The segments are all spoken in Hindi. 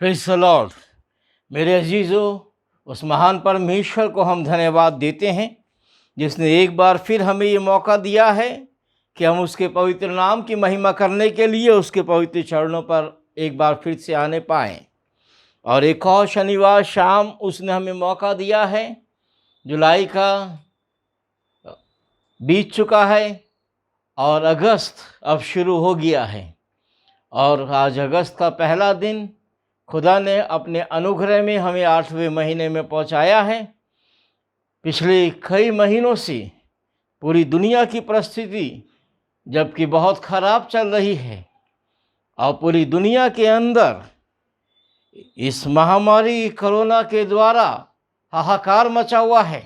Praise the Lord. मेरे अजीज़ों, उस महान परमेश्वर को हम धन्यवाद देते हैं जिसने एक बार फिर हमें ये मौका दिया है कि हम उसके पवित्र नाम की महिमा करने के लिए उसके पवित्र चरणों पर एक बार फिर से आने पाएँ। और एक और शनिवार शाम उसने हमें मौका दिया है। जुलाई का बीत चुका है और अगस्त अब शुरू हो गया है और आज अगस्त का पहला दिन खुदा ने अपने अनुग्रह में हमें 8वें महीने में पहुंचाया है। पिछले कई महीनों से पूरी दुनिया की परिस्थिति जबकि बहुत ख़राब चल रही है और पूरी दुनिया के अंदर इस महामारी कोरोना के द्वारा हाहाकार मचा हुआ है,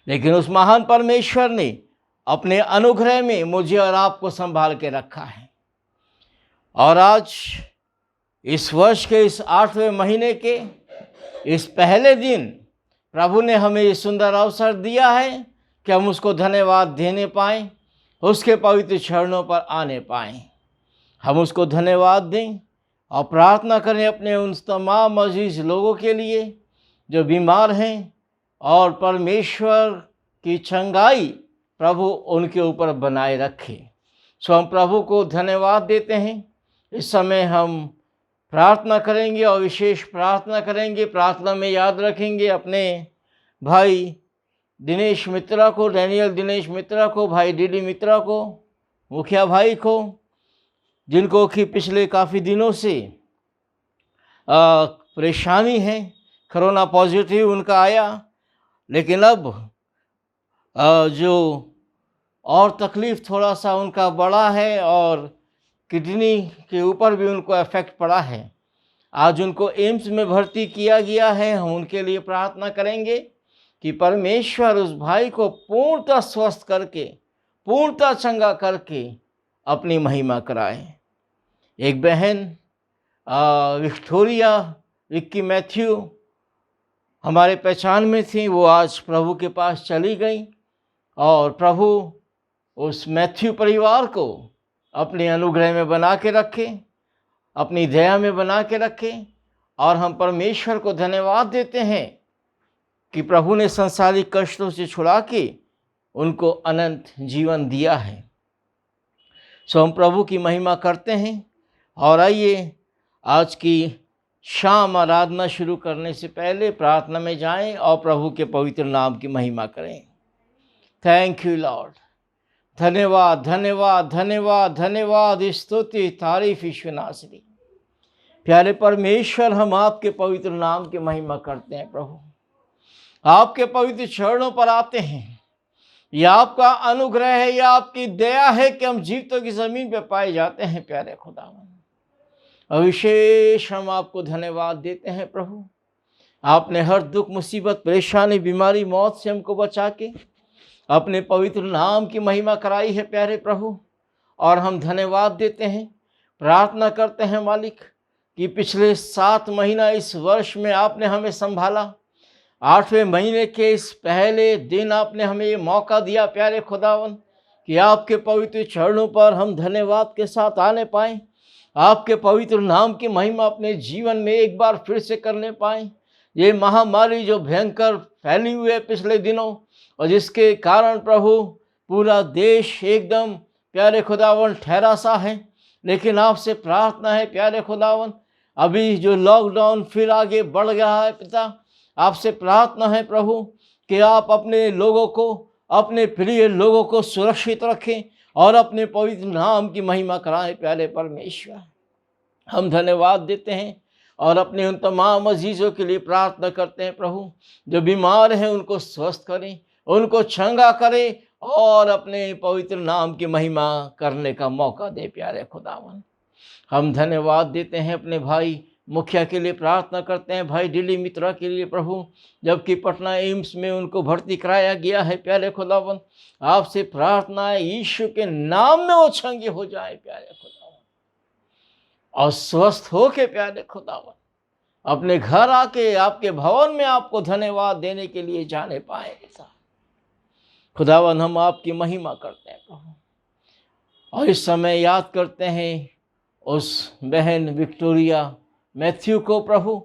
लेकिन उस महान परमेश्वर ने अपने अनुग्रह में मुझे और आपको संभाल के रखा है। और आज इस वर्ष के इस 8वें महीने के इस पहले दिन प्रभु ने हमें ये सुंदर अवसर दिया है कि हम उसको धन्यवाद देने पाएँ, उसके पवित्र चरणों पर आने पाएँ। हम उसको धन्यवाद दें और प्रार्थना करें अपने उन तमाम अजीज़ लोगों के लिए जो बीमार हैं और परमेश्वर की चंगाई प्रभु उनके ऊपर बनाए रखे। सो हम प्रभु को धन्यवाद देते हैं। इस समय हम प्रार्थना करेंगे और विशेष प्रार्थना करेंगे। प्रार्थना में याद रखेंगे अपने भाई दिनेश मित्रा को, डैनियल दिनेश मित्रा को, भाई डीडी मित्रा को, मुखिया भाई को, जिनको कि पिछले काफ़ी दिनों से परेशानी है। कोरोना पॉजिटिव उनका आया, लेकिन अब जो और तकलीफ़ थोड़ा सा उनका बड़ा है और किडनी के ऊपर भी उनको इफ़ेक्ट पड़ा है। आज उनको एम्स में भर्ती किया गया है। हम उनके लिए प्रार्थना करेंगे कि परमेश्वर उस भाई को पूर्णतः स्वस्थ करके, पूर्णतः चंगा करके अपनी महिमा कराए। एक बहन विक्टोरिया विक्की मैथ्यू हमारे पहचान में थी, वो आज प्रभु के पास चली गई और प्रभु उस मैथ्यू परिवार को अपने अनुग्रह में बना के रखे, अपनी दया में बना के रखे। और हम परमेश्वर को धन्यवाद देते हैं कि प्रभु ने संसारिक कष्टों से छुड़ा के उनको अनंत जीवन दिया है। सो हम प्रभु की महिमा करते हैं। और आइए आज की शाम आराधना शुरू करने से पहले प्रार्थना में जाएं और प्रभु के पवित्र नाम की महिमा करें। Thank you Lord. धन्यवाद धन्यवाद धन्यवाद धन्यवाद, स्तुति तारीफ ईश्वरनासरी। प्यारे परमेश्वर, हम आपके पवित्र नाम की महिमा करते हैं। प्रभु आपके पवित्र चरणों पर आते हैं। यह आपका अनुग्रह है, यह आपकी दया है कि हम जीवितों की ज़मीन पर पाए जाते हैं। प्यारे खुदावन, और विशेष हम आपको धन्यवाद देते हैं। प्रभु आपने हर दुख मुसीबत परेशानी बीमारी मौत से हमको बचा के अपने पवित्र नाम की महिमा कराई है। प्यारे प्रभु, और हम धन्यवाद देते हैं, प्रार्थना करते हैं मालिक कि पिछले 7 महीना इस वर्ष में आपने हमें संभाला। 8वें महीने के इस पहले दिन आपने हमें ये मौका दिया प्यारे खुदावन कि आपके पवित्र चरणों पर हम धन्यवाद के साथ आने पाएँ, आपके पवित्र नाम की महिमा अपने जीवन में एक बार फिर से करने पाएँ। ये महामारी जो भयंकर फैली हुई है पिछले दिनों और जिसके कारण प्रभु पूरा देश एकदम प्यारे खुदावन ठहरा सा है, लेकिन आपसे प्रार्थना है प्यारे खुदावन, अभी जो लॉकडाउन फिर आगे बढ़ गया है पिता, आपसे प्रार्थना है प्रभु कि आप अपने लोगों को, अपने प्रिय लोगों को सुरक्षित रखें और अपने पवित्र नाम की महिमा कराएं। प्यारे परमेश्वर, हम धन्यवाद देते हैं और अपने उन तमाम अजीज़ों के लिए प्रार्थना करते हैं प्रभु, जो बीमार हैं उनको स्वस्थ करें, उनको चंगा करें और अपने पवित्र नाम की महिमा करने का मौका दे। प्यारे खुदावन, हम धन्यवाद देते हैं अपने भाई मुखिया के लिए प्रार्थना करते हैं, भाई डीडी मित्रा के लिए प्रभु, जबकि पटना एम्स में उनको भर्ती कराया गया है। प्यारे खुदावन, आपसे प्रार्थना है यीशु के नाम में वो चंगे हो जाए प्यारे खुदावन, और स्वस्थ हो के प्यारे खुदावन अपने घर आके आपके भवन में आपको धन्यवाद देने के लिए जाने पाए। खुदावन, हम आपकी महिमा करते हैं प्रभु, और इस समय याद करते हैं उस बहन विक्टोरिया मैथ्यू को प्रभु,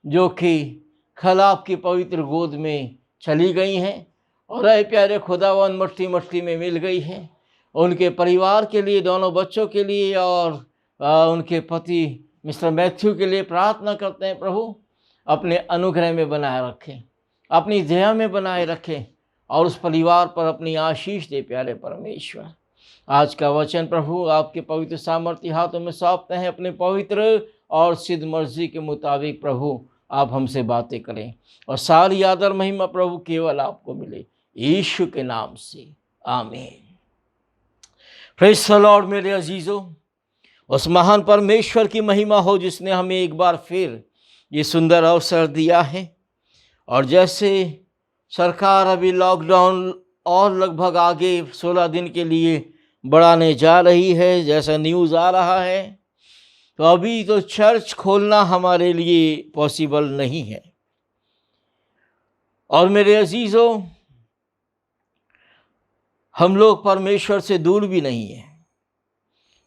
जो कि कल आपकी पवित्र गोद में चली गई हैं और ऐ प्यारे खुदावन मट्टी मट्टी में मिल गई है, उनके परिवार के लिए, दोनों बच्चों के लिए और उनके पति मिस्टर मैथ्यू के लिए प्रार्थना करते हैं प्रभु, अपने अनुग्रह में बनाए रखें, अपनी दया में बनाए रखें और उस परिवार पर अपनी आशीष दे प्यारे परमेश्वर। आज का वचन प्रभु आपके पवित्र सामर्थ्य हाथों में सौंपते हैं, अपने पवित्र और सिद्ध मर्जी के मुताबिक प्रभु आप हमसे बातें करें और सारी आदर महिमा प्रभु केवल आपको मिले, यीशु के नाम से आमीन। प्रेज़ द लॉर्ड मेरे अजीजों, उस महान परमेश्वर की महिमा हो जिसने हमें एक बार फिर ये सुंदर अवसर दिया है। और जैसे सरकार अभी लॉकडाउन और लगभग आगे 16 दिन के लिए बढ़ाने जा रही है, जैसा न्यूज़ आ रहा है, तो अभी तो चर्च खोलना हमारे लिए पॉसिबल नहीं है। और मेरे अजीजों, हम लोग परमेश्वर से दूर भी नहीं हैं।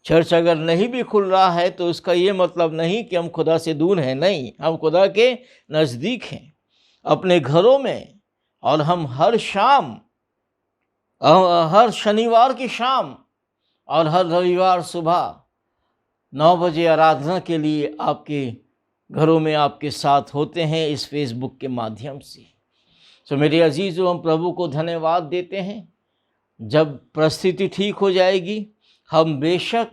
चर्च अगर नहीं भी खुल रहा है तो उसका ये मतलब नहीं कि हम खुदा से दूर हैं, नहीं, हम खुदा के नज़दीक हैं, अपने घरों में। और हम हर शाम, हर शनिवार की शाम और हर रविवार सुबह 9 बजे आराधना के लिए आपके घरों में आपके साथ होते हैं इस फेसबुक के माध्यम से। तो मेरे अजीज़ों, हम प्रभु को धन्यवाद देते हैं। जब परिस्थिति ठीक हो जाएगी हम बेशक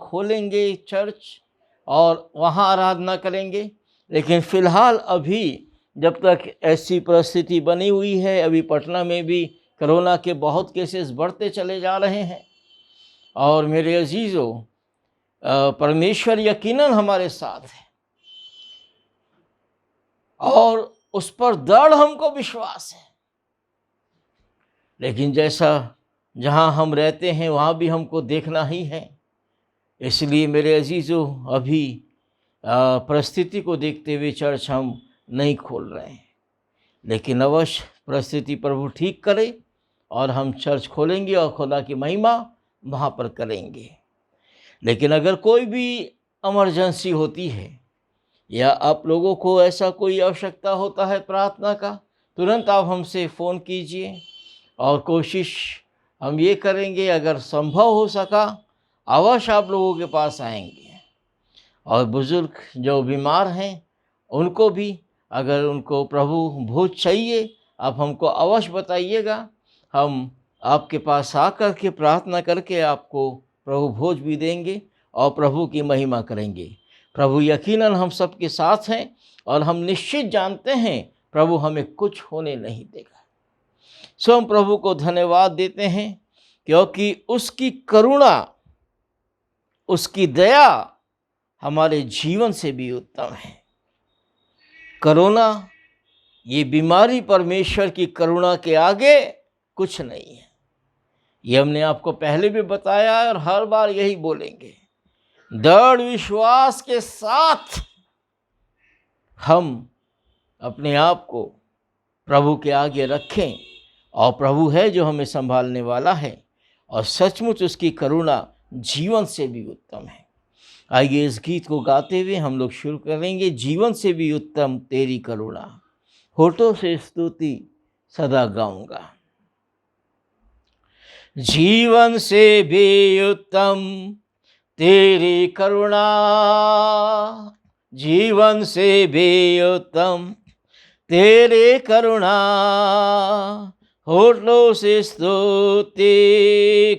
खोलेंगे चर्च और वहाँ आराधना करेंगे, लेकिन फ़िलहाल अभी जब तक ऐसी परिस्थिति बनी हुई है, अभी पटना में भी कोरोना के बहुत केसेस बढ़ते चले जा रहे हैं। और मेरे अजीज़ों, परमेश्वर यकीनन हमारे साथ है और उस पर दृढ़ हमको विश्वास है। लेकिन जैसा जहाँ हम रहते हैं वहाँ भी हमको देखना ही है, इसलिए मेरे अजीज़ों अभी परिस्थिति को देखते हुए चर्च हम नहीं खोल रहे हैं। लेकिन अवश्य परिस्थिति प्रभु ठीक करे और हम चर्च खोलेंगे और खुदा की महिमा वहाँ पर करेंगे। लेकिन अगर कोई भी इमरजेंसी होती है या आप लोगों को ऐसा कोई आवश्यकता होता है प्रार्थना का, तुरंत आप हमसे फ़ोन कीजिए और कोशिश हम ये करेंगे, अगर संभव हो सका अवश्य आप लोगों के पास आएंगे। और बुज़ुर्ग जो बीमार हैं उनको भी, अगर उनको प्रभु भोज चाहिए, आप हमको अवश्य बताइएगा, हम आपके पास आकर के प्रार्थना करके आपको प्रभु भोज भी देंगे और प्रभु की महिमा करेंगे। प्रभु यकीनन हम सबके साथ हैं और हम निश्चित जानते हैं प्रभु हमें कुछ होने नहीं देगा। सो हम प्रभु को धन्यवाद देते हैं क्योंकि उसकी करुणा, उसकी दया हमारे जीवन से भी उत्तम है। कोरोना, ये बीमारी परमेश्वर की करुणा के आगे कुछ नहीं है। ये हमने आपको पहले भी बताया और हर बार यही बोलेंगे। दृढ़ विश्वास के साथ हम अपने आप को प्रभु के आगे रखें और प्रभु है जो हमें संभालने वाला है और सचमुच उसकी करुणा जीवन से भी उत्तम है। आइए इस गीत को गाते हुए हम लोग शुरू करेंगे। जीवन से भी उत्तम तेरी करुणा, होठों से स्तुति सदा गाऊंगा। जीवन से भी उत्तम तेरी करुणा, जीवन से भी उत्तम तेरे करुणा, होठों से स्तुति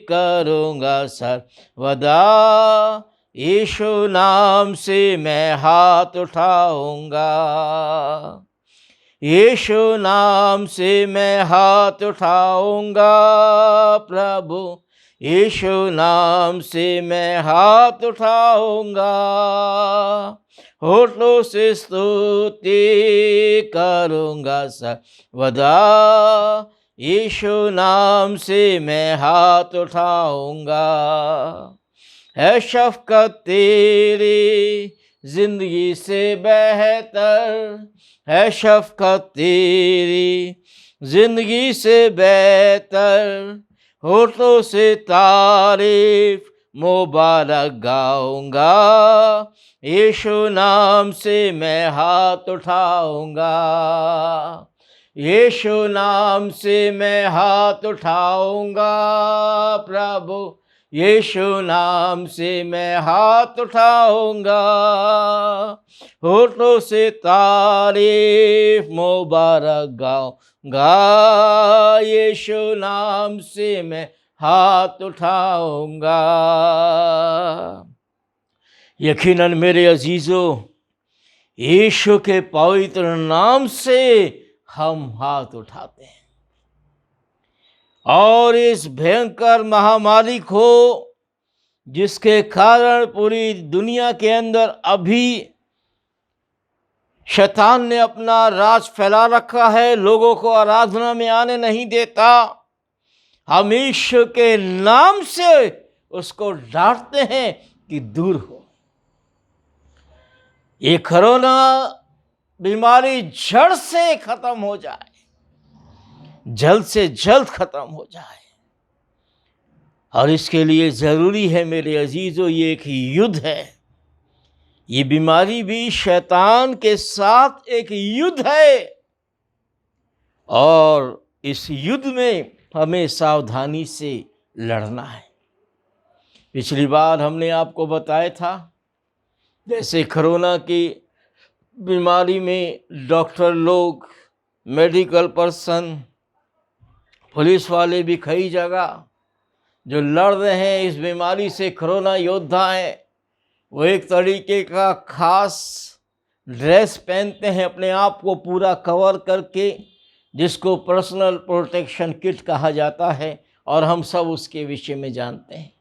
करूँगा सर्वदा, यीशु नाम से मैं हाथ उठाऊँगा, यीशु नाम से मैं हाथ उठाऊँगा प्रभु, यीशु नाम से मैं हाथ उठाऊँगा, होठों से स्तुति करूँगा सर्वदा, यीशु नाम से मैं हाथ उठाऊँगा। है शफ़क़त तेरी जिंदगी से बेहतर, है शफ़क़त तेरी जिंदगी से बेहतर, होठों से तारीफ मुबारक गाऊंगा, यीशु नाम से मैं हाथ उठाऊंगा, यीशु नाम से मैं हाथ उठाऊंगा, प्रभु यीशु नाम से मैं हाथ उठाऊंगा, होठों से तारीफ मुबारक गाऊंगा, यीशु नाम से मैं हाथ उठाऊंगा। यकीनन मेरे अजीजों, यीशु के पवित्र नाम से हम हाथ उठाते हैं और इस भयंकर महामारी को, जिसके कारण पूरी दुनिया के अंदर अभी शैतान ने अपना राज फैला रखा है, लोगों को आराधना में आने नहीं देता, हम ईश्वर के नाम से उसको डांटते हैं कि दूर हो। ये कोरोना बीमारी जड़ से खत्म हो जाए, जल्द से जल्द खत्म हो जाए। और इसके लिए जरूरी है मेरे अजीजों, ये एक युद्ध है। ये बीमारी भी शैतान के साथ एक युद्ध है और इस युद्ध में हमें सावधानी से लड़ना है। पिछली बार हमने आपको बताया था, जैसे कोरोना की बीमारी में डॉक्टर लोग, मेडिकल पर्सन, पुलिस वाले भी कई जगह जो लड़ रहे हैं इस बीमारी से, कोरोना योद्धा हैं, वो एक तरीके का खास ड्रेस पहनते हैं, अपने आप को पूरा कवर करके, जिसको पर्सनल प्रोटेक्शन किट कहा जाता है, और हम सब उसके विषय में जानते हैं।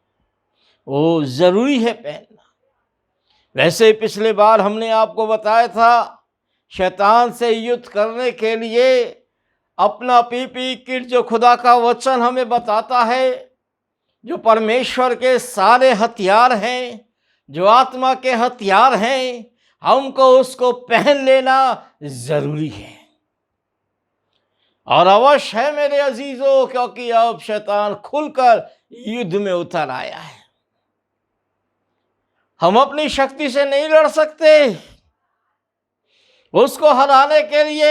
वो ज़रूरी है पहनना। वैसे पिछले बार हमने आपको बताया था, शैतान से युद्ध करने के लिए अपना पीपी किट, जो खुदा का वचन हमें बताता है, जो परमेश्वर के सारे हथियार हैं, जो आत्मा के हथियार हैं, हमको उसको पहन लेना जरूरी है। और अवश्य है मेरे अजीजों, क्योंकि अब शैतान खुलकर युद्ध में उतर आया है। हम अपनी शक्ति से नहीं लड़ सकते। उसको हराने के लिए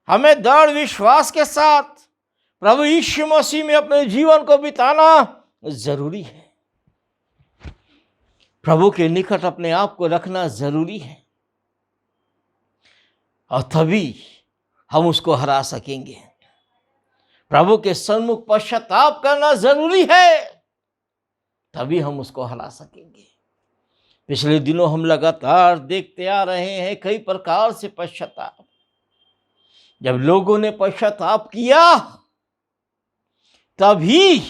हमें दृढ़ विश्वास के साथ प्रभु यीशु मसीह में अपने जीवन को बिताना जरूरी है। प्रभु के निकट अपने आप को रखना जरूरी है, और तभी हम उसको हरा सकेंगे। प्रभु के सन्मुख पश्चाताप करना जरूरी है, तभी हम उसको हरा सकेंगे। पिछले दिनों हम लगातार देखते आ रहे हैं कई प्रकार से पश्चाताप। जब लोगों ने पश्चाताप किया, तभी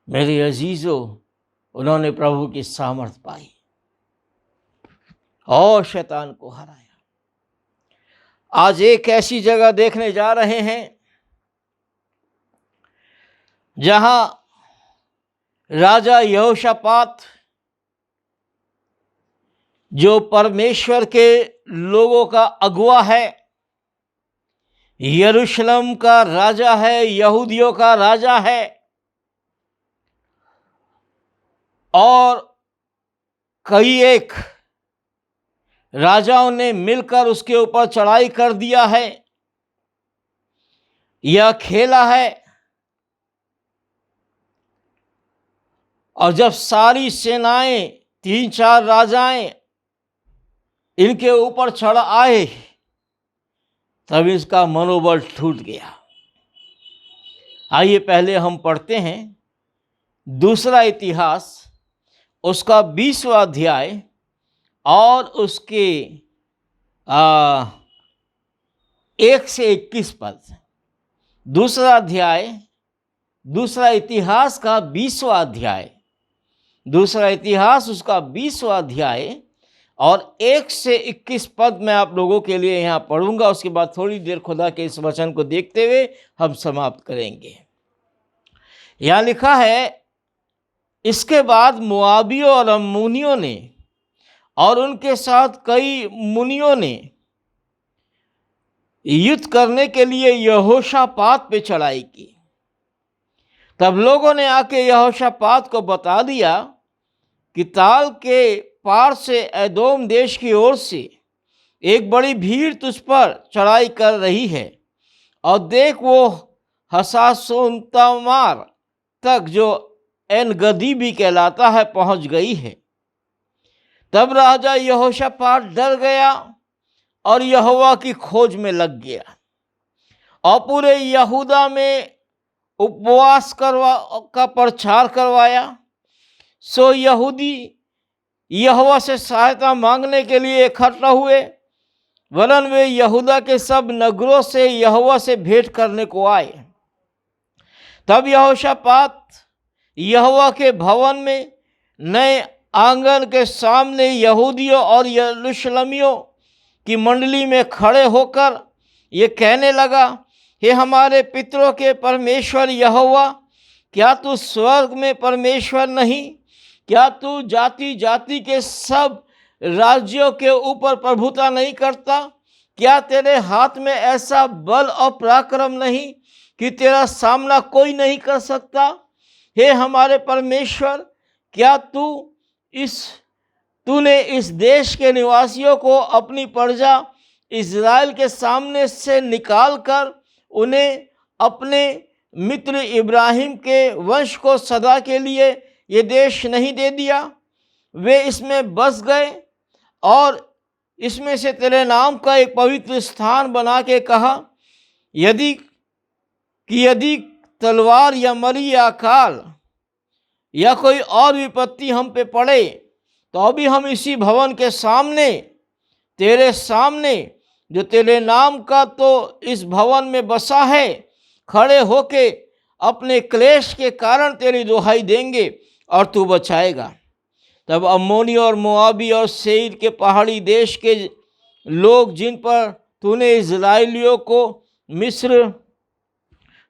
मेरे अजीजों उन्होंने प्रभु की सामर्थ पाई और शैतान को हराया। आज एक ऐसी जगह देखने जा रहे हैं जहां राजा यहोशापात, जो परमेश्वर के लोगों का अगुवा है, यरूशलेम का राजा है, यहूदियों का राजा है, और कई एक राजाओं ने मिलकर उसके ऊपर चढ़ाई कर दिया है। यह खेला है, और जब सारी सेनाएं, 3-4 राजाएं इनके ऊपर चढ़ आए, तब इसका मनोबल टूट गया। आइए पहले हम पढ़ते हैं दूसरा इतिहास, उसका 20वां अध्याय और उसके 1 से 21 पद। दूसरा अध्याय, दूसरा इतिहास का 20वां अध्याय, दूसरा इतिहास उसका 20वां अध्याय और 1 से 21 पद मैं आप लोगों के लिए यहाँ पढ़ूंगा। उसके बाद थोड़ी देर खुदा के इस वचन को देखते हुए हम समाप्त करेंगे। यहाँ लिखा है, इसके बाद मोआबियों और अम्मोनियों ने और उनके साथ कई मुनियों ने युद्ध करने के लिए यहोशापात पे चढ़ाई की। तब लोगों ने आके यहोशापात को बता दिया कि ताल के पार से एदोम देश की ओर से एक बड़ी भीड़ तुझ पर चढ़ाई कर रही है, और देख वो हसासोनतमार तक, जो एन गदी भी कहलाता है, पहुंच गई है। तब राजा यहोशापात डर गया और यहोवा की खोज में लग गया और पूरे यहूदा में उपवास का प्रचार करवाया। सो यहूदी यहोवा से सहायता मांगने के लिए इकट्ठा हुए, वरन वे यहूदा के सब नगरों से यहोवा से भेंट करने को आए। तब यहोशापात यहोवा के भवन में नए आंगन के सामने यहूदियों और यरूशलेमियों की मंडली में खड़े होकर ये कहने लगा, हे हमारे पितरों के परमेश्वर यहोवा, क्या तू स्वर्ग में परमेश्वर नहीं? क्या तू जाति जाति के सब राज्यों के ऊपर प्रभुता नहीं करता? क्या तेरे हाथ में ऐसा बल और पराक्रम नहीं कि तेरा सामना कोई नहीं कर सकता? हे हमारे परमेश्वर, क्या तूने इस देश के निवासियों को अपनी प्रजा इज़राइल के सामने से निकाल कर उन्हें अपने मित्र इब्राहिम के वंश को सदा के लिए ये देश नहीं दे दिया? वे इसमें बस गए और इसमें से तेरे नाम का एक पवित्र स्थान बना के कहा, यदि तलवार या मरी या अकाल या कोई और विपत्ति हम पे पड़े, तो अभी हम इसी भवन के सामने, तेरे सामने जो तेरे नाम का तो इस भवन में बसा है, खड़े होके अपने क्लेश के कारण तेरी दुहाई देंगे और तू बचाएगा। तब अम्मोनी और मोआबी और सेईर के पहाड़ी देश के लोग, जिन पर तूने इज़राइलियों को मिस्र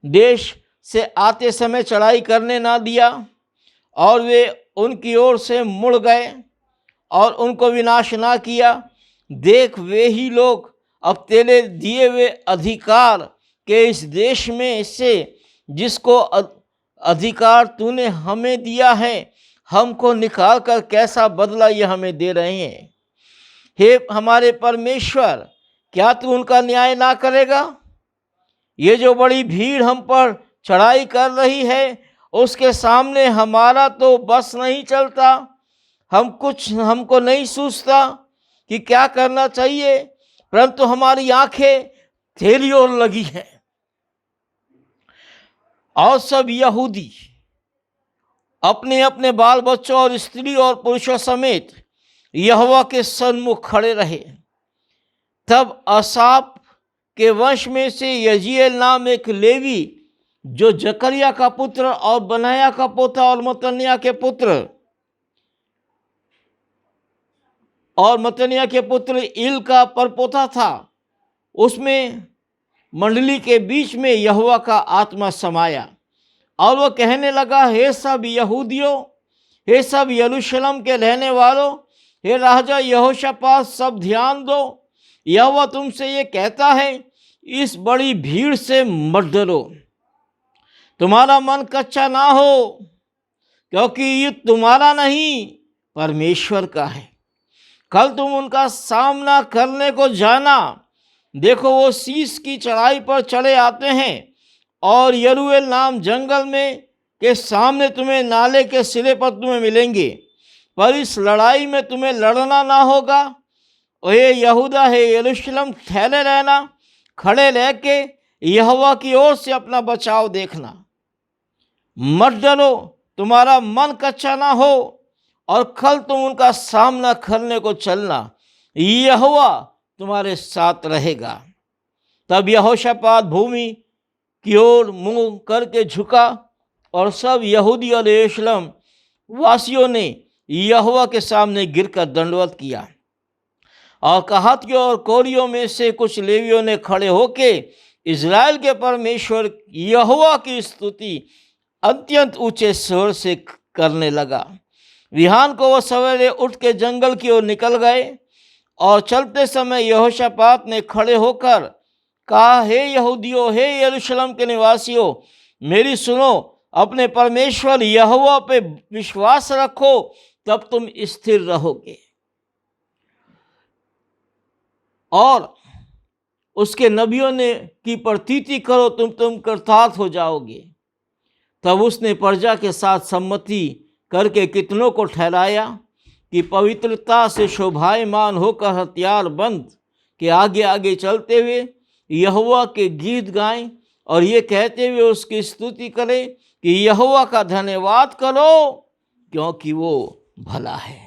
देश से आते समय चढ़ाई करने ना दिया, और वे उनकी ओर से मुड़ गए और उनको विनाश ना किया, देख वे ही लोग अब तेरे दिए हुए अधिकार के इस देश में से, जिसको अधिकार तूने हमें दिया है, हमको निकाल कर कैसा बदला ये हमें दे रहे हैं। हे हमारे परमेश्वर, क्या तू उनका न्याय ना करेगा? ये जो बड़ी भीड़ हम पर चढ़ाई कर रही है, उसके सामने हमारा तो बस नहीं चलता। हमको नहीं सूझता कि क्या करना चाहिए, परंतु हमारी आंखें तेरी ओर लगी हैं। और सब यहूदी अपने अपने बाल बच्चों और स्त्री और पुरुषों समेत यहोवा के सन्मुख खड़े रहे। तब आसाप के वंश में से यजीएल नाम एक लेवी, जो जकरिया का पुत्र और बनाया का पोता और मतन्याह के पुत्र इल का परपोता था, उसमें मंडली के बीच में यहोवा का आत्मा समाया और वह कहने लगा, हे सब यहूदियों, हे सब यरूशलेम के रहने वालों, हे राजा यहोशापात, सब ध्यान दो। यहोवा तुमसे ये कहता है, इस बड़ी भीड़ से मत डरो, तुम्हारा मन कच्चा ना हो, क्योंकि ये तुम्हारा नहीं परमेश्वर का है। कल तुम उनका सामना करने को जाना, देखो वो शीश की चढ़ाई पर चढ़े आते हैं और यरूएल नाम जंगल में के सामने तुम्हें नाले के सिरे पर तुम्हें मिलेंगे, पर इस लड़ाई में तुम्हें लड़ना ना होगा। हे यहूदा, हे यरूशलेम, ठहरे रहना, खड़े रह के यहोवा की ओर से अपना बचाव देखना, मत डरो, तुम्हारा मन कच्चा ना हो, और कल तुम उनका सामना करने को चलना, यहोवा तुम्हारे साथ रहेगा। तब यहोशापात भूमि की ओर मुंह करके झुका और सब यहूदी और यरूशलेम वासियों ने यहोवा के सामने गिरकर दंडवत किया। और कहातियों और कोरियों में से कुछ लेवियों ने खड़े होके इज़राइल के परमेश्वर यहोवा की स्तुति अत्यंत ऊंचे स्वर से करने लगा। विहान को वह सवेरे उठ के जंगल की ओर निकल गए और चलते समय यहोशापात ने खड़े होकर कहा, हे यहूदियों, हे यरूशलेम के निवासियों, मेरी सुनो अपने परमेश्वर यहोवा पे विश्वास रखो, तब तुम स्थिर रहोगे और उसके नबियों ने की प्रतीति करो, तुम कृतार्थ हो जाओगे। तब उसने प्रजा के साथ सम्मति करके कितनों को ठहराया कि पवित्रता से शोभायमान होकर हथियारबंद के आगे आगे चलते हुए यहोवा के गीत गाएं और ये कहते हुए उसकी स्तुति करें कि यहोवा का धन्यवाद करो, क्योंकि वो भला है।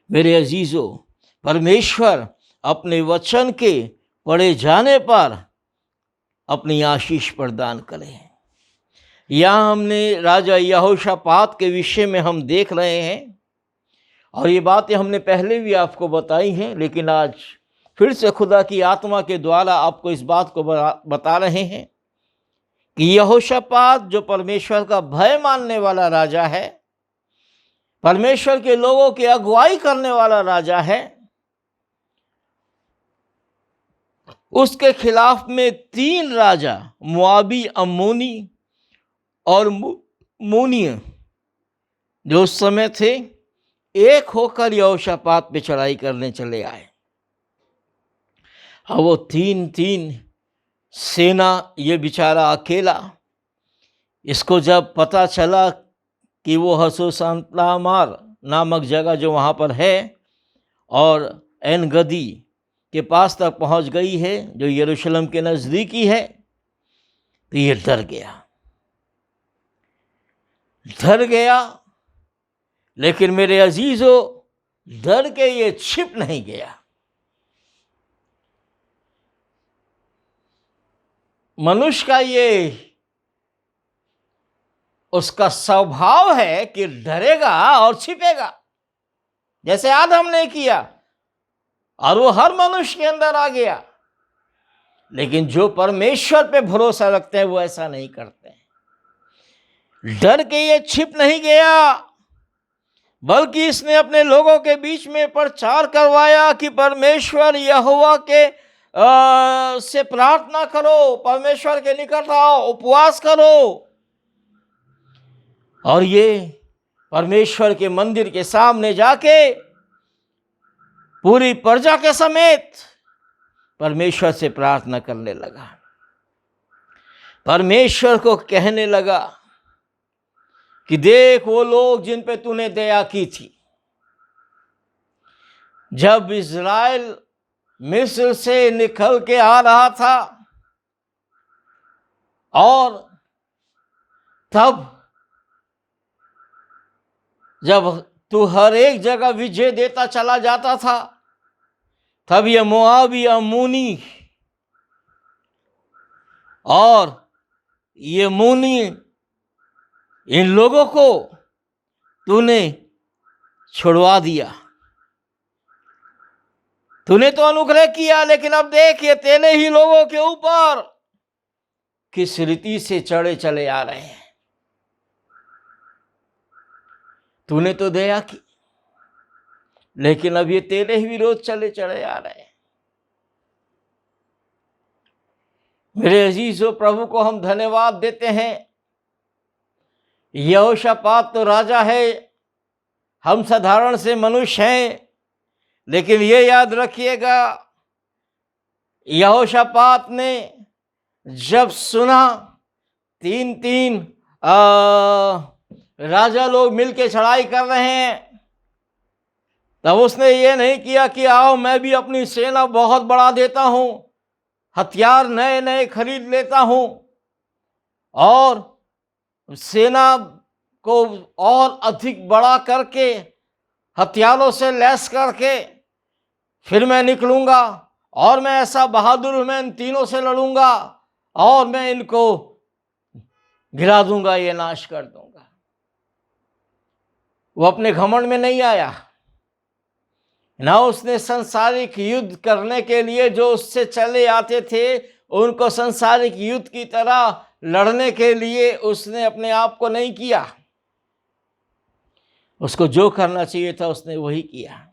मेरे अजीजों, परमेश्वर अपने वचन के पढ़े जाने पर अपनी आशीष प्रदान करे। यहाँ हमने राजा यहोशापात के विषय में हम देख रहे हैं और ये बातें हमने पहले भी आपको बताई हैं, लेकिन आज फिर से खुदा की आत्मा के द्वारा आपको इस बात को बता रहे हैं कि यहोशापात जो परमेश्वर का भय मानने वाला राजा है, परमेश्वर के लोगों की अगुवाई करने वाला राजा है, उसके खिलाफ में 3 राजा मोआबी, अम्मोनी और मूनिय जो उस समय थे, एक होकर यहोशापात पे चढ़ाई करने चले आए। अब वो 3 सेना, ये बेचारा अकेला, इसको जब पता चला कि वो हसोसंतलामार नामक जगह जो वहाँ पर है और एन गदी के पास तक पहुँच गई है, जो यरूशलेम के नज़दीकी है, तो ये डर गया। लेकिन मेरे अजीजों, डर के ये छिप नहीं गया। मनुष्य का ये उसका स्वभाव है कि डरेगा और छिपेगा, जैसे आदम ने किया और वो हर मनुष्य के अंदर आ गया। लेकिन जो परमेश्वर पे भरोसा रखते हैं वो ऐसा नहीं करते हैं। डर के ये छिप नहीं गया, बल्कि इसने अपने लोगों के बीच में प्रचार करवाया कि परमेश्वर यहोवा के से प्रार्थना करो, परमेश्वर के निकट आओ, उपवास करो। और ये परमेश्वर के मंदिर के सामने जाके पूरी प्रजा के समेत परमेश्वर से प्रार्थना करने लगा। परमेश्वर को कहने लगा कि देख वो लोग जिन पे तूने दया की थी, जब इज़राइल मिस्र से निकल के आ रहा था और तब जब तू हर एक जगह विजय देता चला जाता था, तब ये मोआबी, अम्मोनी और ये मूनी, इन लोगों को तूने छुड़वा दिया। तूने तो अनुग्रह किया, लेकिन अब देख ये तेरे ही लोगों के ऊपर किस रीति से चढ़े चले आ रहे हैं। तूने तो दया की, लेकिन अब ये तेरे ही विरोध चले आ रहे हैं। मेरे अजीजों, प्रभु को हम धन्यवाद देते हैं। यहोशापात तो राजा है, हम साधारण से मनुष्य हैं, लेकिन ये याद रखिएगा, यहोशापात ने जब सुना 3 राजा लोग मिलके चढ़ाई कर रहे हैं, तब उसने ये नहीं किया कि आओ मैं भी अपनी सेना बहुत बढ़ा देता हूं, हथियार नए नए खरीद लेता हूं और सेना को और अधिक बड़ा करके हथियारों से लैस करके फिर मैं निकलूंगा और मैं ऐसा बहादुर हूं, मैं इन तीनों से लड़ूंगा और मैं इनको गिरा दूंगा, ये नाश कर दूंगा। वो अपने घमंड में नहीं आया, ना उसने सांसारिक युद्ध करने के लिए जो उससे चले आते थे उनको सांसारिक युद्ध की तरह लड़ने के लिए उसने अपने आप को नहीं किया। उसको जो करना चाहिए था उसने वही किया।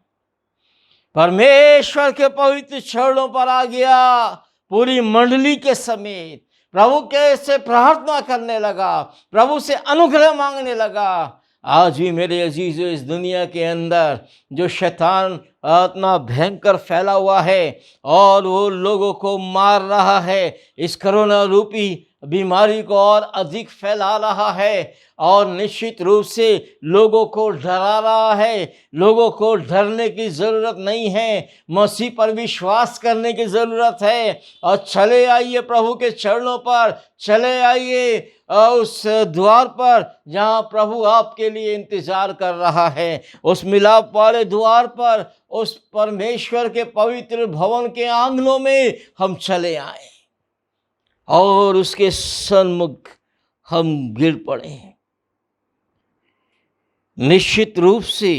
परमेश्वर के पवित्र चरणों पर आ गया, पूरी मंडली के समेत, प्रभु के से प्रार्थना करने लगा, प्रभु से अनुग्रह मांगने लगा। आज भी मेरे अजीजों, इस दुनिया के अंदर जो शैतान इतना भयंकर फैला हुआ है और वो लोगों को मार रहा है, इस कोरोना रूपी बीमारी को और अधिक फैला रहा है और निश्चित रूप से लोगों को डरा रहा है। लोगों को डरने की ज़रूरत नहीं है, मसीह पर विश्वास करने की ज़रूरत है। और चले आइए प्रभु के चरणों पर, चले आइए उस द्वार पर जहाँ प्रभु आपके लिए इंतज़ार कर रहा है, उस मिलाप वाले द्वार पर, उस परमेश्वर के पवित्र भवन के आंगनों में हम चले आए और उसके सन्मुख हम गिर पड़े। निश्चित रूप से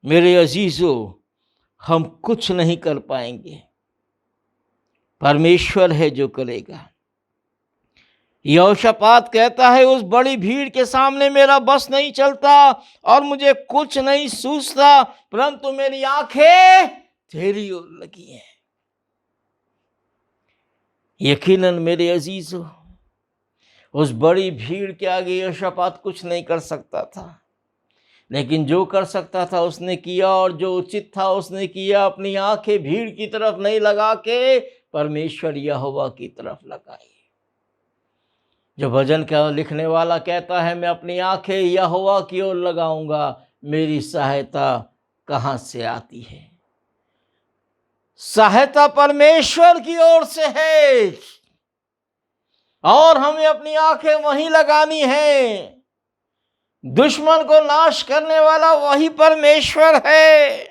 मेरे अजीजों, हम कुछ नहीं कर पाएंगे, परमेश्वर है जो करेगा। यहोशापात कहता है, उस बड़ी भीड़ के सामने मेरा बस नहीं चलता और मुझे कुछ नहीं सूझता, परंतु मेरी आंखें तेरी ओर लगी हैं। यकीनन मेरे अजीजों, उस बड़ी भीड़ के आगे यहोशापात कुछ नहीं कर सकता था, लेकिन जो कर सकता था उसने किया और जो उचित था उसने किया। अपनी आंखें भीड़ की तरफ नहीं लगा के परमेश्वर यहोवा की तरफ लगाई। जो भजन का लिखने वाला कहता है, मैं अपनी आंखें यहोवा की ओर लगाऊंगा, मेरी सहायता कहाँ से आती है। सहायता परमेश्वर की ओर से है और हमें अपनी आंखें वहीं लगानी है। दुश्मन को नाश करने वाला वही परमेश्वर है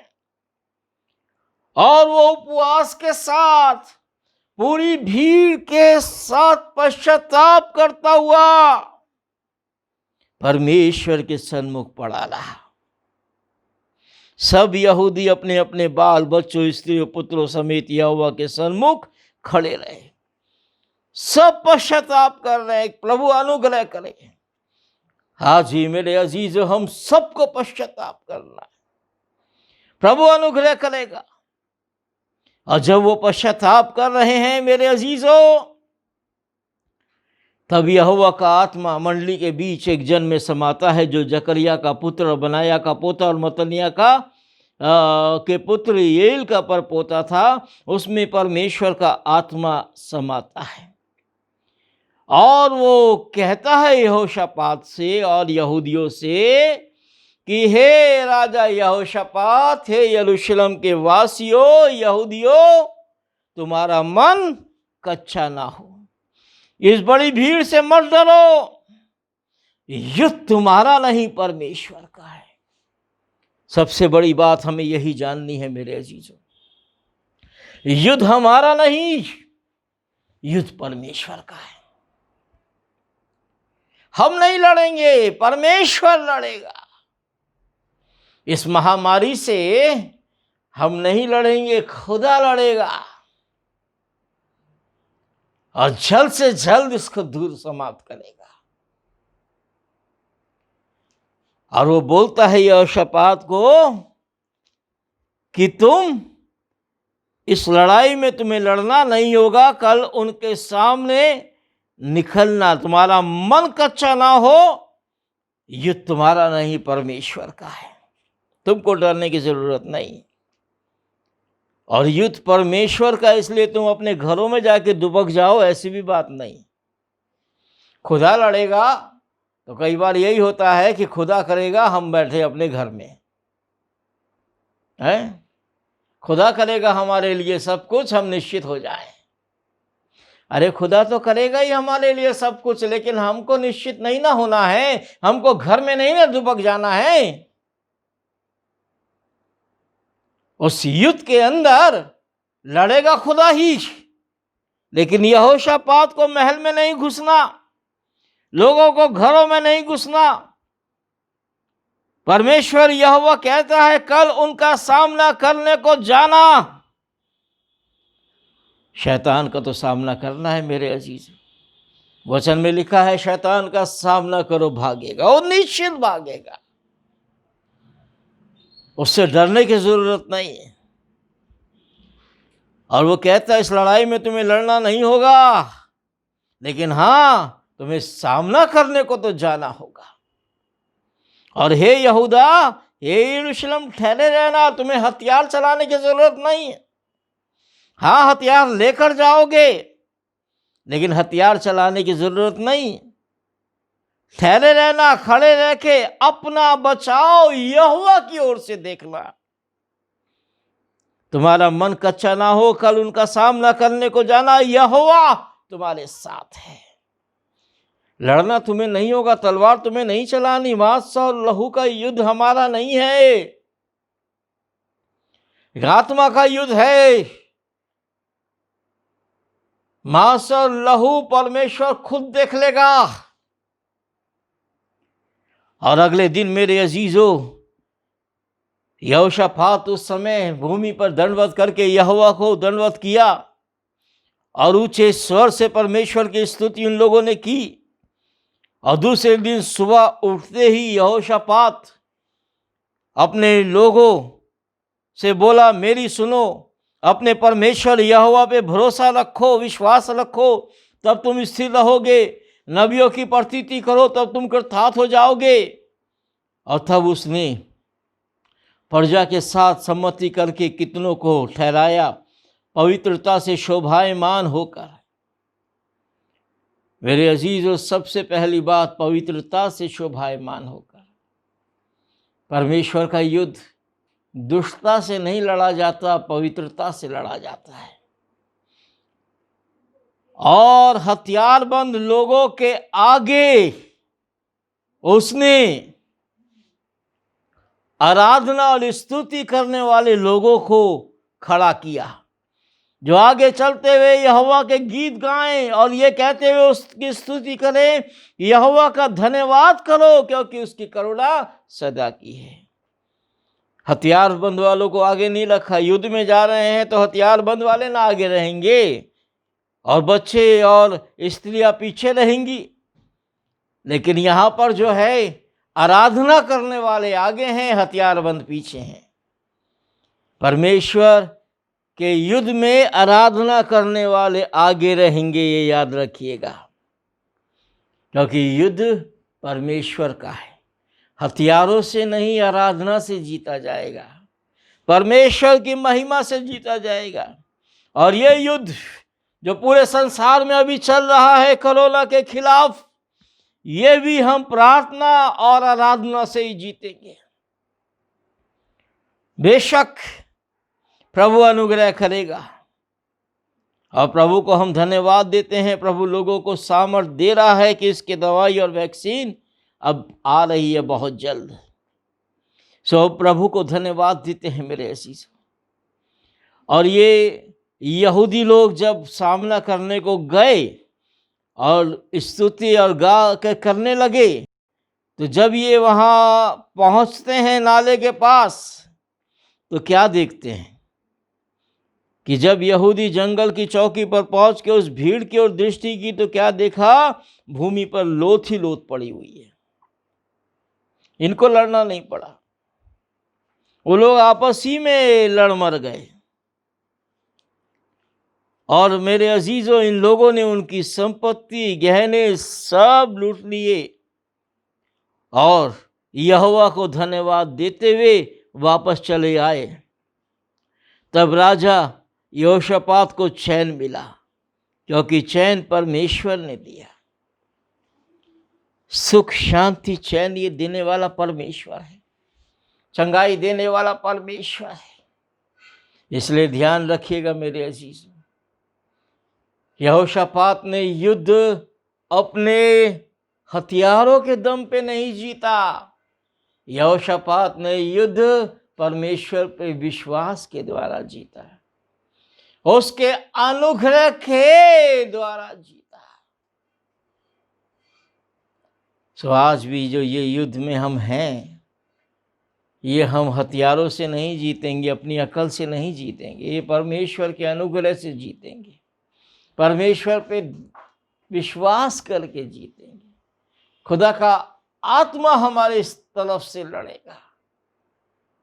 और वो उपवास के साथ, पूरी भीड़ के साथ पश्चाताप करता हुआ परमेश्वर के सन्मुख पड़ा रहा। सब यहूदी अपने अपने बाल बच्चों, स्त्रियों, पुत्रों समेत यहोवा के सन्मुख खड़े रहे। सब पश्चाताप कर रहे हैं, प्रभु अनुग्रह करे। आज ही मेरे अजीजों, हम सबको पश्चाताप करना है, प्रभु अनुग्रह करेगा। और जब वो पश्चाताप कर रहे हैं मेरे अजीजों, तब यहोवा का आत्मा मंडली के बीच एक जन में समाता है, जो जकरिया का पुत्र और बनाया का पोता और मतनिया का के पुत्र येल का परपोता था। उसमें परमेश्वर का आत्मा समाता है और वो कहता है यहोशापात से और यहूदियों से कि हे राजा यहोशापात, हे यरूशलेम के वासियों, यहूदियों, तुम्हारा मन कच्चा ना हो, इस बड़ी भीड़ से मत डरो। युद्ध तुम्हारा नहीं, परमेश्वर का है। सबसे बड़ी बात हमें यही जाननी है मेरे अजीजों, युद्ध हमारा नहीं, युद्ध परमेश्वर का है। हम नहीं लड़ेंगे, परमेश्वर लड़ेगा। इस महामारी से हम नहीं लड़ेंगे, खुदा लड़ेगा और जल्द से जल्द इसको दूर समाप्त करेगा। और वो बोलता है यहोशापात को कि तुम इस लड़ाई में तुम्हें लड़ना नहीं होगा, कल उनके सामने निकलना, तुम्हारा मन कच्चा ना हो। युद्ध तुम्हारा नहीं, परमेश्वर का है, तुमको डरने की जरूरत नहीं। और युद्ध परमेश्वर का, इसलिए तुम अपने घरों में जाके दुबक जाओ, ऐसी भी बात नहीं। खुदा लड़ेगा तो कई बार यही होता है कि खुदा करेगा, हम बैठे अपने घर में हैं। खुदा करेगा हमारे लिए सब कुछ, हम निश्चित हो जाए। अरे खुदा तो करेगा ही हमारे लिए सब कुछ, लेकिन हमको निश्चित नहीं ना होना है, हमको घर में नहीं ना दुबक जाना है। उस युद्ध के अंदर लड़ेगा खुदा ही, लेकिन यहोशापात को महल में नहीं घुसना, लोगों को घरों में नहीं घुसना। परमेश्वर यहोवा कहता है कल उनका सामना करने को जाना। शैतान का तो सामना करना है मेरे अजीज। वचन में लिखा है शैतान का सामना करो, भागेगा, वो निश्चित भागेगा, उससे डरने की जरूरत नहीं है। और वो कहता है इस लड़ाई में तुम्हें लड़ना नहीं होगा, लेकिन हाँ, तुम्हें सामना करने को तो जाना होगा। और हे यहूदा, हे यरूशलेम, ठहरे रहना, तुम्हें हथियार चलाने की जरूरत नहीं है। हाँ, हथियार लेकर जाओगे, लेकिन हथियार चलाने की जरूरत नहीं। ठहरे रहना, खड़े रह के अपना बचाव यहोवा की ओर से देखना। तुम्हारा मन कच्चा ना हो, कल उनका सामना करने को जाना, यहोवा तुम्हारे साथ है। लड़ना तुम्हें नहीं होगा, तलवार तुम्हें नहीं चलानी। मांस और लहू का युद्ध हमारा नहीं है, आत्मा का युद्ध है। मांस और लहू परमेश्वर खुद देख लेगा। और अगले दिन मेरे अजीजों, यहोशापात उस समय भूमि पर दंडवत करके यहोवा को दंडवत किया और ऊंचे स्वर से परमेश्वर की स्तुति उन लोगों ने की। और दूसरे दिन सुबह उठते ही यहोशापात अपने लोगों से बोला, मेरी सुनो, अपने परमेश्वर यहोवा पे भरोसा रखो, विश्वास रखो, तब तुम स्थिर रहोगे। नबियों की प्रतीति करो, तब तुम कृतार्थ हो जाओगे। और तब उसने प्रजा के साथ सम्मति करके कितनों को ठहराया पवित्रता से शोभायमान होकर। मेरे अजीजों, सबसे पहली बात, पवित्रता से शोभायमान होकर। परमेश्वर का युद्ध दुष्टता से नहीं लड़ा जाता, पवित्रता से लड़ा जाता है। और हथियारबंद लोगों के आगे उसने आराधना और स्तुति करने वाले लोगों को खड़ा किया, जो आगे चलते हुए यहोवा के गीत गाएं और ये कहते हुए उसकी स्तुति करें, यहोवा का धन्यवाद करो, क्योंकि उसकी करुणा सदा की है। हथियारबंद वालों को आगे नहीं रखा। युद्ध में जा रहे हैं तो हथियारबंद वाले ना आगे रहेंगे और बच्चे और स्त्रियां पीछे रहेंगी, लेकिन यहां पर जो है आराधना करने वाले आगे हैं, हथियारबंद पीछे हैं। परमेश्वर के युद्ध में आराधना करने वाले आगे रहेंगे, ये याद रखिएगा, क्योंकि युद्ध परमेश्वर का है। हथियारों से नहीं, आराधना से जीता जाएगा, परमेश्वर की महिमा से जीता जाएगा। और ये युद्ध जो पूरे संसार में अभी चल रहा है कोरोना के खिलाफ, ये भी हम प्रार्थना और आराधना से ही जीतेंगे। बेशक प्रभु अनुग्रह करेगा और प्रभु को हम धन्यवाद देते हैं। प्रभु लोगों को सामर्थ दे रहा है कि इसकी दवाई और वैक्सीन अब आ रही है बहुत जल्द। सो प्रभु को धन्यवाद देते हैं मेरे अजीज। और ये यहूदी लोग जब सामना करने को गए और स्तुति और गा के करने लगे, तो जब ये वहाँ पहुँचते हैं नाले के पास, तो क्या देखते हैं कि जब यहूदी जंगल की चौकी पर पहुँच के उस भीड़ की ओर दृष्टि की, तो क्या देखा, भूमि पर लोथ ही लोथ पड़ी हुई है। इनको लड़ना नहीं पड़ा, वो लोग आपस ही में लड़ मर गए। और मेरे अजीजों, इन लोगों ने उनकी संपत्ति, गहने सब लूट लिए और यहोवा को धन्यवाद देते हुए वापस चले आए। तब राजा यहोशापात को चैन मिला, क्योंकि चैन परमेश्वर ने दिया। सुख, शांति, चैन ये देने वाला परमेश्वर है, चंगाई देने वाला परमेश्वर है। इसलिए ध्यान रखिएगा मेरे अजीजों, यहोशापात ने युद्ध अपने हथियारों के दम पे नहीं जीता। यहोशापात ने युद्ध परमेश्वर पे विश्वास के द्वारा जीता, उसके अनुग्रह के द्वारा जीता। सो आज भी जो ये युद्ध में हम हैं, ये हम हथियारों से नहीं जीतेंगे, अपनी अकल से नहीं जीतेंगे, ये परमेश्वर के अनुग्रह से जीतेंगे, परमेश्वर पे विश्वास करके जीतेंगे। खुदा का आत्मा हमारे इस तरफ से लड़ेगा।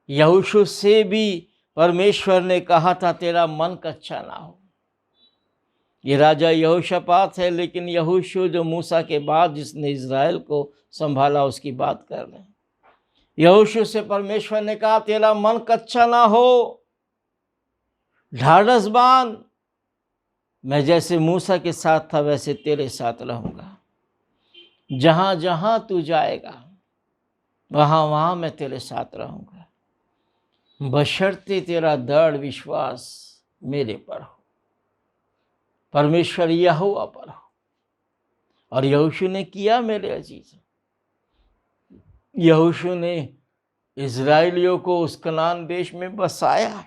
यहोशू से भी परमेश्वर ने कहा था, तेरा मन कच्चा ना हो। ये राजा यहोशापात है, लेकिन यहोशू जो मूसा के बाद जिसने इज़राइल को संभाला उसकी बात कर रहे हैं। यहोशू से परमेश्वर ने कहा, तेरा मन कच्चा ना हो, ढाढ़स बांध, मैं जैसे मूसा के साथ था वैसे तेरे साथ रहूंगा। जहां जहां तू जाएगा वहां वहां मैं तेरे साथ रहूंगा, बशर्ते तेरा दृढ़ विश्वास मेरे पर हो, परमेश्वर यहोवा पर हो। और यहोशू ने किया मेरे अजीज। यहोशू ने इज़राइलियों को उस कनान देश में बसाया।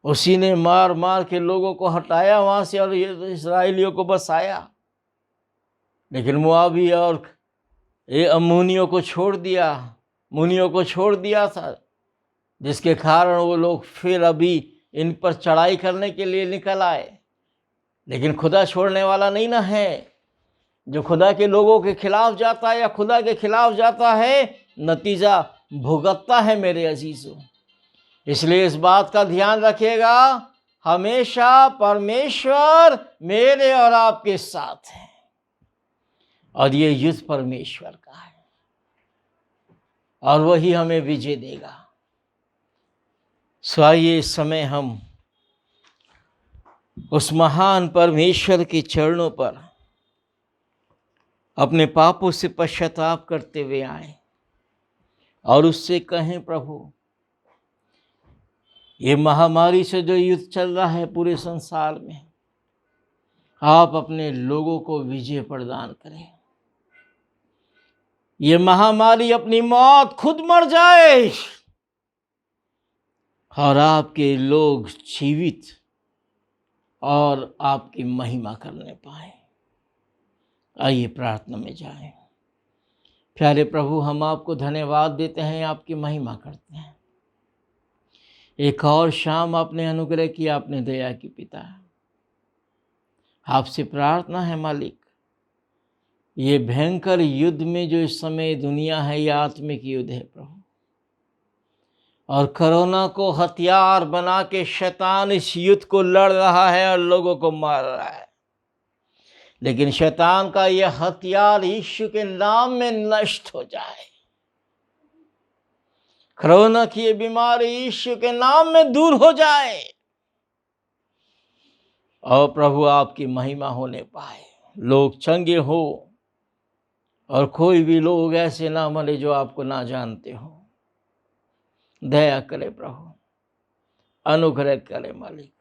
उसी ने मार मार के लोगों को हटाया वहां से और इज़राइलियों को बसाया। लेकिन मुआबी और ये अम्मोनियों को छोड़ दिया, मुनियों को छोड़ दिया था, जिसके कारण वो लोग फिर अभी इन पर चढ़ाई करने के लिए निकल आए। लेकिन खुदा छोड़ने वाला नहीं ना है। जो खुदा के लोगों के खिलाफ जाता है या खुदा के खिलाफ जाता है, नतीजा भुगतता है मेरे अजीजों। इसलिए इस बात का ध्यान रखिएगा, हमेशा परमेश्वर मेरे और आपके साथ है और ये युद्ध परमेश्वर का है और वही हमें विजय देगा। सो आइए इस समय हम उस महान परमेश्वर के चरणों पर अपने पापों से पश्चाताप करते हुए आए और उससे कहें, प्रभु ये महामारी से जो युद्ध चल रहा है पूरे संसार में, आप अपने लोगों को विजय प्रदान करें। ये महामारी अपनी मौत खुद मर जाए और आपके लोग जीवित और आपकी महिमा करने पाए। आइए प्रार्थना में जाएं। प्यारे प्रभु, हम आपको धन्यवाद देते हैं, आपकी महिमा करते हैं। एक और शाम आपने अनुग्रह किया, आपने दया की पिता। आपसे प्रार्थना है मालिक, ये भयंकर युद्ध में जो इस समय दुनिया है, यह आत्मिक युद्ध है प्रभु, और कोरोना को हथियार बना के शैतान इस युद्ध को लड़ रहा है और लोगों को मार रहा है। लेकिन शैतान का यह हथियार यीशु के नाम में नष्ट हो जाए। कोरोना की ये बीमारी यीशु के नाम में दूर हो जाए और प्रभु आपकी महिमा होने पाए, लोग चंगे हो और कोई भी लोग ऐसे ना मरे जो आपको ना जानते हो। दया करे प्रभु, अनुग्रह करे मालिक।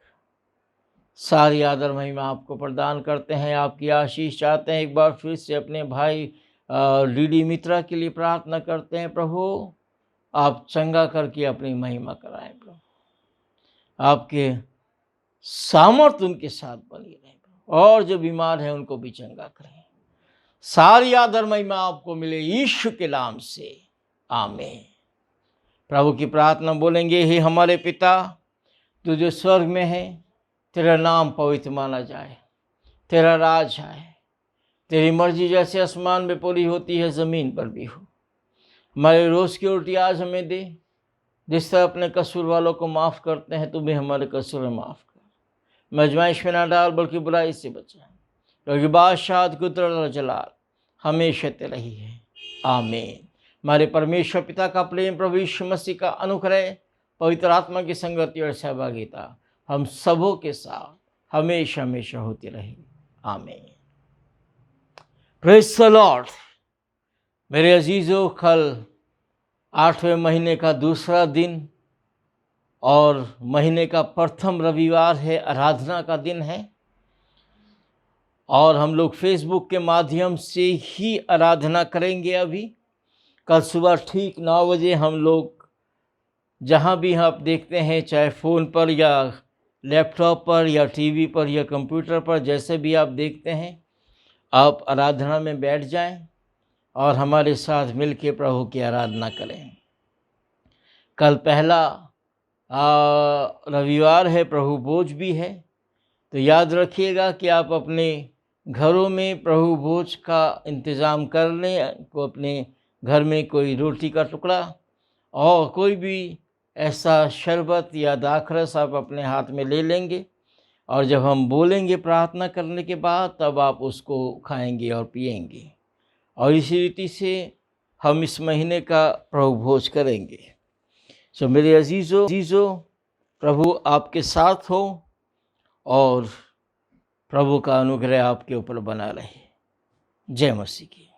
सारी आदर महिमा आपको प्रदान करते हैं, आपकी आशीष चाहते हैं। एक बार फिर से अपने भाई डीडी मित्रा के लिए प्रार्थना करते हैं, प्रभु आप चंगा करके अपनी महिमा कराएं प्रभु, आपके सामर्थ उनके साथ बनी रहे और जो बीमार है उनको भी चंगा करें। सारी आदर महिमा आपको मिले यीशु के नाम से, आमीन। प्रभु की प्रार्थना बोलेंगे, हे हमारे पिता तू जो स्वर्ग में है, तेरा नाम पवित्र माना जाए, तेरा राज आए, तेरी मर्जी जैसे आसमान में पूरी होती है ज़मीन पर भी हो। हमारे रोज़ की रोटी आज हमें दे, जिस तरह अपने कसूर वालों को माफ़ करते हैं, तू भी हमारे कसूर माफ़ कर। मजमाइश में ना डाल बल्कि बुराई से बचा, क्योंकि बादशाह कुदरत और जलाल हमेशा तेरा ही है, आमीन। हमारे परमेश्वर पिता का प्रेम, प्रभु यीशु मसीह का अनुग्रह, पवित्र आत्मा की संगति और सहभागिता हम सबों के साथ हमेशा हमेशा होती रहे, आमीन। Praise the Lord. मेरे अजीज़ों, कल 8वें महीने का दूसरा दिन और महीने का प्रथम रविवार है, आराधना का दिन है और हम लोग फेसबुक के माध्यम से ही आराधना करेंगे। अभी कल सुबह ठीक 9 बजे हम लोग जहाँ भी आप देखते हैं, चाहे फ़ोन पर या लैपटॉप पर या टीवी पर या कंप्यूटर पर, जैसे भी आप देखते हैं, आप आराधना में बैठ जाएं और हमारे साथ मिलके प्रभु की आराधना करें। कल पहला रविवार है, प्रभु भोज भी है, तो याद रखिएगा कि आप अपने घरों में प्रभु भोज का इंतज़ाम कर लें। को अपने घर में कोई रोटी का टुकड़ा और कोई भी ऐसा शरबत या दाखरस आप अपने हाथ में ले लेंगे और जब हम बोलेंगे प्रार्थना करने के बाद, तब आप उसको खाएंगे और पिएंगे। और इसी रीति से हम इस महीने का प्रभु भोज करेंगे। सो मेरे अजीज़ों, प्रभु आपके साथ हो और प्रभु का अनुग्रह आपके ऊपर बना रहे। जय मसीह की।